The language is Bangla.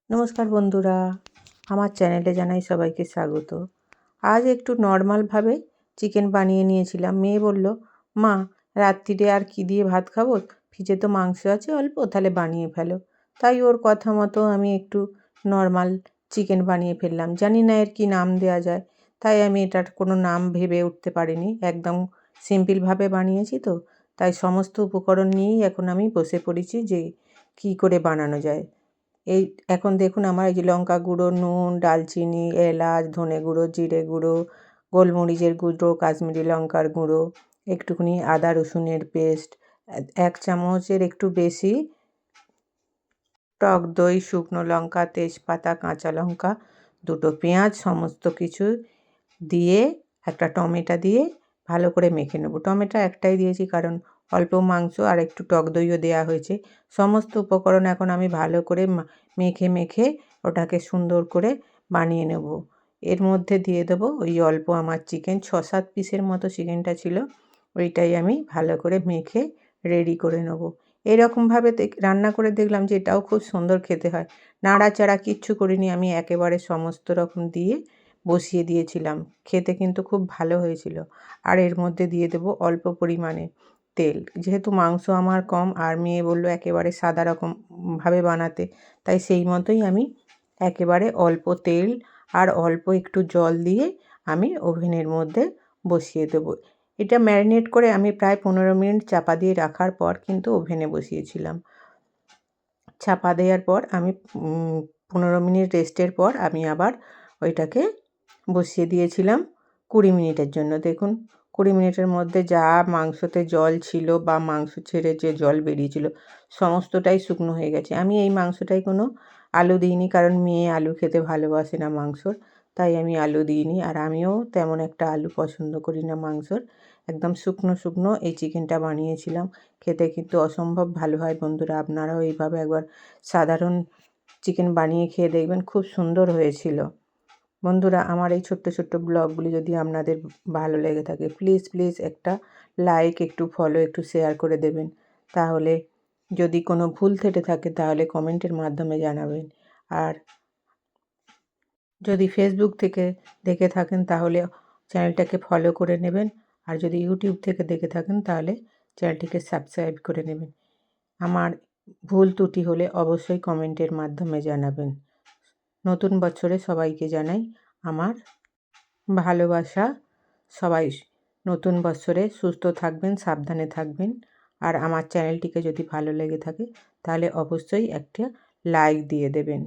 নমস্কার বন্ধুরা, আমার চ্যানেলে জানাই সবাইকে স্বাগত। আজ একটু নর্মালভাবে চিকেন বানিয়ে নিয়েছিলাম। মেয়ে বলল, মা রাত্রিরে আর কি দিয়ে ভাত খাবো, ফ্রিজে তো মাংস আছে অল্প, তাহলে বানিয়ে ফেলো। তাই ওর কথা মতো আমি একটু নর্মাল চিকেন বানিয়ে ফেললাম। জানি না এর কী নাম দেওয়া যায়, তাই আমি এটার কোনো নাম ভেবে উঠতে পারিনি। একদম সিম্পলভাবে বানিয়েছি তো, তাই সমস্ত উপকরণ নিয়েই এখন আমি বসে পড়েছি যে কী করে বানানো যায়। এই এখন দেখুন আমার এই যে লঙ্কা গুঁড়ো, নুন, দারচিনি, এলাচ, ধনে গুঁড়ো, জিরে গুঁড়ো, গোলমরিচের গুঁড়ো, কাশ্মীরি লঙ্কার গুঁড়ো, একটুখানি আদা রসুনের পেস্ট, 1 চামচের একটু বেশি টক দই, শুকনো লঙ্কা, তেজপাতা, কাঁচা লঙ্কা, 2টো পেঁয়াজ, সমস্ত কিছু দিয়ে একটা টমেটো দিয়ে ভালো করে মেখে নেব। টমেটো একটাই দিয়েছি কারণ অল্প মাংস আর একটু টক দইও দেওয়া হয়েছে। সমস্ত উপকরণ এখন আমি ভালো করে মেখে ওটাকে সুন্দর করে বানিয়ে নেব। এর মধ্যে দিয়ে দেবো ওই অল্প আমার চিকেন 6-7 পিসের মতো চিকেনটা ছিল, ওইটাই আমি ভালো করে মেখে রেডি করে নেব। এরকমভাবে রান্না করে দেখলাম যে এটাও খুব সুন্দর খেতে হয়। নাড়াচাড়া কিচ্ছু করিনি, আমি একেবারে সমস্ত রকম দিয়ে বসিয়ে দিয়েছিলাম। খেতে কিন্তু খুব ভালো হয়েছিল। আর এর মধ্যে দিয়ে দেবো অল্প পরিমাণে তেল। যেহেতু মাংস আমার কম আর মেয়ে বলল একেবারে সাদা রকমভাবে বানাতে, তাই সেই মতোই আমি একেবারে অল্প তেল আর অল্প একটু জল দিয়ে আমি ওভেনের মধ্যে বসিয়ে দেবো। এটা ম্যারিনেট করে আমি প্রায় 15 মিনিট চাপা দিয়ে রাখার পর কিন্তু ওভেনে বসিয়েছিলাম। চাপা দেওয়ার পর আমি 15 মিনিট রেস্টের পর আমি আবার ওইটাকে বসিয়ে দিয়েছিলাম 20 মিনিটের জন্য। দেখুন 20 মিনিটের মধ্যে যা মাংসতে জল ছিল বা মাংস ছেড়ে যে জল বেরিয়েছিল সমস্তটাই শুকনো হয়ে গেছে। আমি এই মাংসটায় কোনো আলু দিইনি, কারণ মেয়ে আলু খেতে ভালোবাসে না মাংসর, তাই আমি আলু দিইনি। আর আমিও তেমন একটা আলু পছন্দ করি না মাংসর। একদম শুকনো এই চিকেনটা বানিয়েছিলাম। খেতে কিন্তু অসম্ভব ভালো হয় বন্ধুরা, আপনারাও এইভাবে একবার সাধারণ চিকেন বানিয়ে খেয়ে দেখবেন, খুব সুন্দর হয়েছিল। বন্ধুরা, আমার এই ছোট্ট ব্লগগুলি যদি আপনাদের ভালো লেগে থাকে প্লিজ একটা লাইক, একটু ফলো, একটু শেয়ার করে দেবেন। তাহলে যদি কোনো ভুল থেকে থাকে তাহলে কমেন্টের মাধ্যমে জানাবেন। আর যদি ফেসবুক থেকে দেখে থাকেন তাহলে চ্যানেলটাকে ফলো করে নেবেন। আর যদি ইউটিউব থেকে দেখে থাকেন তাহলে চ্যানেলটিকে সাবস্ক্রাইব করে নেবেন। আমার ভুল ত্রুটি হলে অবশ্যই কমেন্টের মাধ্যমে জানাবেন। নতুন বছরে সবাইকে জানাই আমার ভালোবাসা। সবাই নতুন বছরে সুস্থ থাকবেন, সাবধানে থাকবেন। আর আমার চ্যানেলটিকে যদি ভালো লেগে থাকে তাহলে অবশ্যই একটা লাইক দিয়ে দেবেন।